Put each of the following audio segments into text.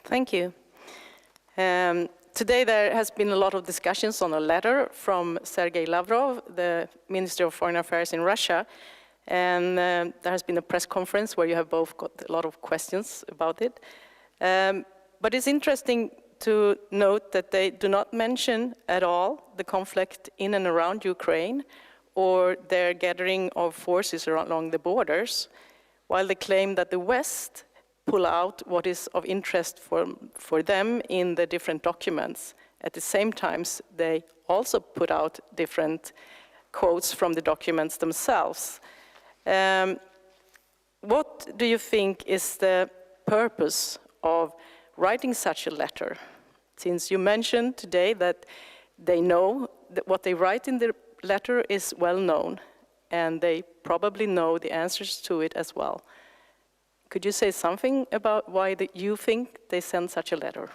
Thank you. Today there has been a lot of discussions on a letter from Sergei Lavrov, the Minister of Foreign Affairs in Russia, and there has been a press conference where you have both got a lot of questions about it. But it's interesting to note that they do not mention at all the conflict in and around Ukraine or their gathering of forces along the borders, while they claim that the West pull out what is of interest for them in the different documents. At the same time, they also put out different quotes from the documents themselves. What do you think is the purpose of writing such a letter? Since you mentioned today that they know that what they write in the letter is well known, and they probably know the answers to it as well. Could you say something about why you think they send such a letter?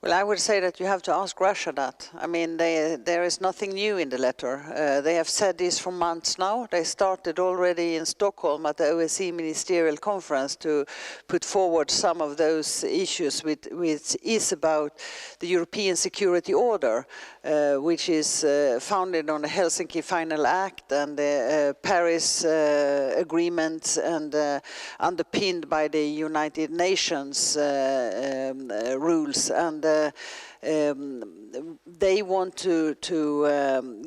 Well, I would say that you have to ask Russia that. I mean, there is nothing new in the letter. They have said this for months now. They started already in Stockholm at the OSCE Ministerial Conference to put forward some of those issues, which is about the European Security Order, which is founded on the Helsinki Final Act and the Paris Agreement and underpinned by the United Nations rules. And they want to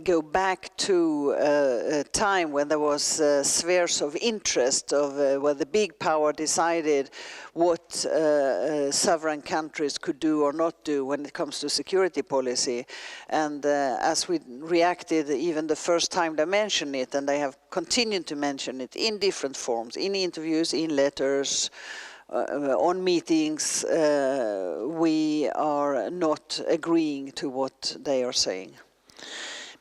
go back to a time when there was spheres of interest of where the big power decided what sovereign countries could do or not do when it comes to security policy. And as we reacted even the first time they mentioned it, and they have continued to mention it in different forms, in interviews, in letters, on meetings, we are not agreeing to what they are saying.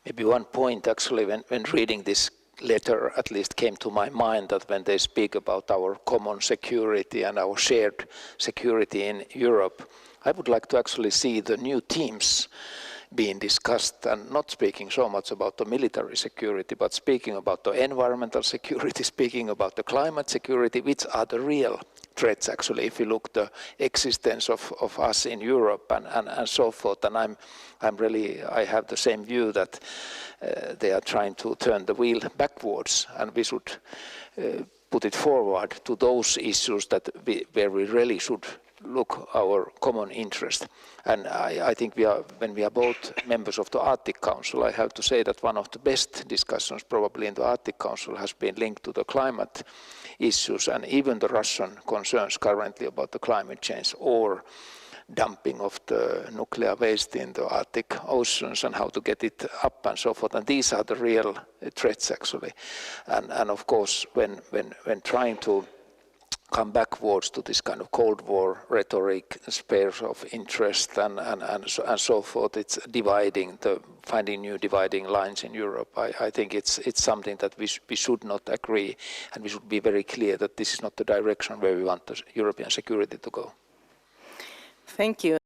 Maybe one point actually when reading this letter at least came to my mind, that when they speak about our common security and our shared security in Europe, I would like to actually see the new teams being discussed, and not speaking so much about the military security, but speaking about the environmental security, speaking about the climate security, which are the real threats actually, if you look the existence of us in Europe and so forth. And I have the same view that they are trying to turn the wheel backwards, and we should put it forward to those issues where we really should look our common interest. And I think when we are both members of the Arctic Council, I have to say that one of the best discussions probably in the Arctic Council has been linked to the climate issues, and even the Russian concerns currently about the climate change or dumping of the nuclear waste in the Arctic oceans and how to get it up and so forth. And these are the real threats actually. And of course, when trying to come backwards to this kind of Cold War rhetoric, spheres of interest and so forth, it's finding new dividing lines in Europe. I think it's something that we should not agree, and we should be very clear that this is not the direction where we want the European security to go. Thank you.